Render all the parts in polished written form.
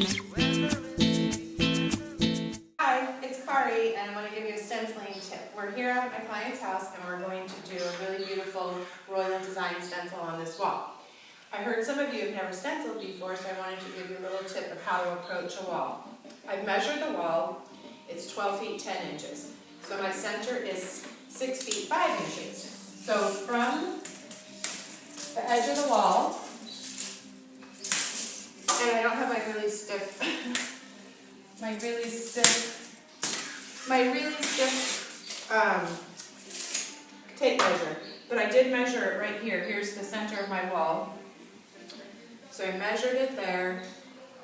Hi, it's Kari, and I want to give you a stenciling tip. We're here at my client's house, and we're going to do a really beautiful royal design stencil on this wall. I heard some of you have never stenciled before, so I wanted to give you a little tip of how to approach a wall. I've measured the wall. It's 12 feet 10 inches. So my center is 6 feet 5 inches. So from the edge of the wall, and I don't have my really stiff tape measure, but I did measure it right here. Here's the center of my wall. So I measured it there,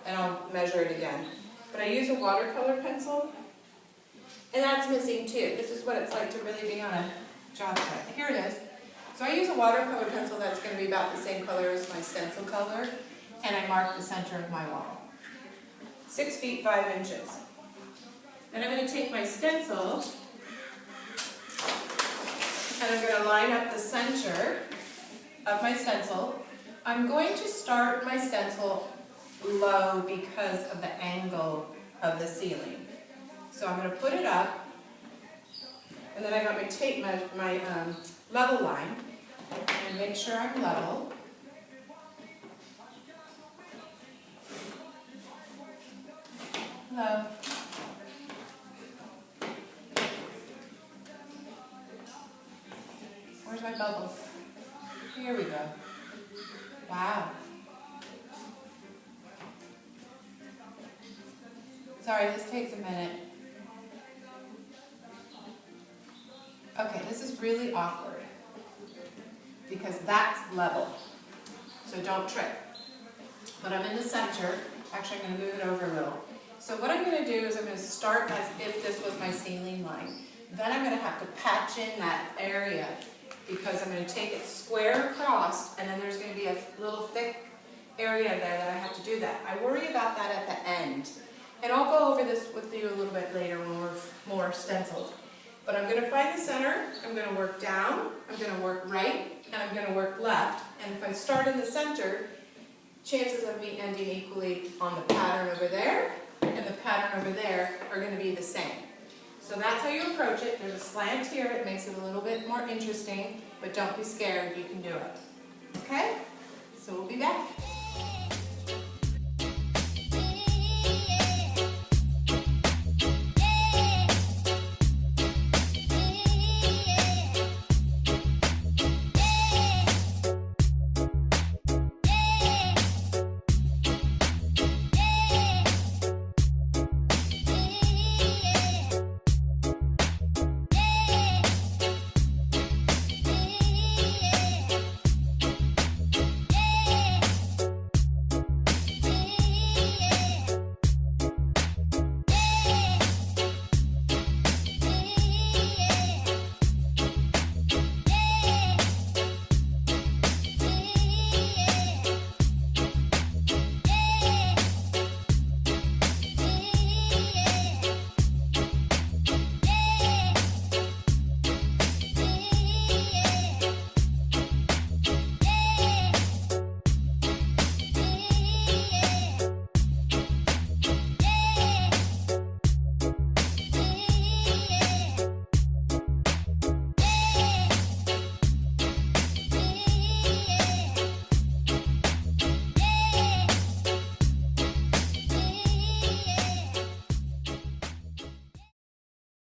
and I'll measure it again. But I use a watercolor pencil, and that's missing too. This is what it's like to really be on a job site. Here it is. So I use a watercolor pencil that's going to be about the same color as my stencil color, and I mark the center of my wall. 6 feet 5 inches. Then I'm going to take my stencil, and I'm going to line up the center of my stencil. I'm going to start my stencil low because of the angle of the ceiling. So I'm going to put it up, and then I got my tape, my level line, and make sure I'm level. Hello. Where's my bubble? Here we go. Wow. Sorry, this takes a minute. Okay, this is really awkward because that's level. So don't trip. But I'm in the center. Actually, I'm going to move it over a little. So what I'm going to do is I'm going to start as if this was my ceiling line. Then I'm going to have to patch in that area because I'm going to take it square across, and then there's going to be a little thick area there that I have to do that. I worry about that at the end. And I'll go over this with you a little bit later when we're more stenciled. But I'm going to find the center, I'm going to work down, I'm going to work right, and I'm going to work left. And if I start in the center, chances of me ending equally on the pattern over there and the pattern over there are going to be the same. So that's how you approach it. There's a slant here. It makes it a little bit more interesting, but don't be scared. You can do it. Okay? So we'll be back.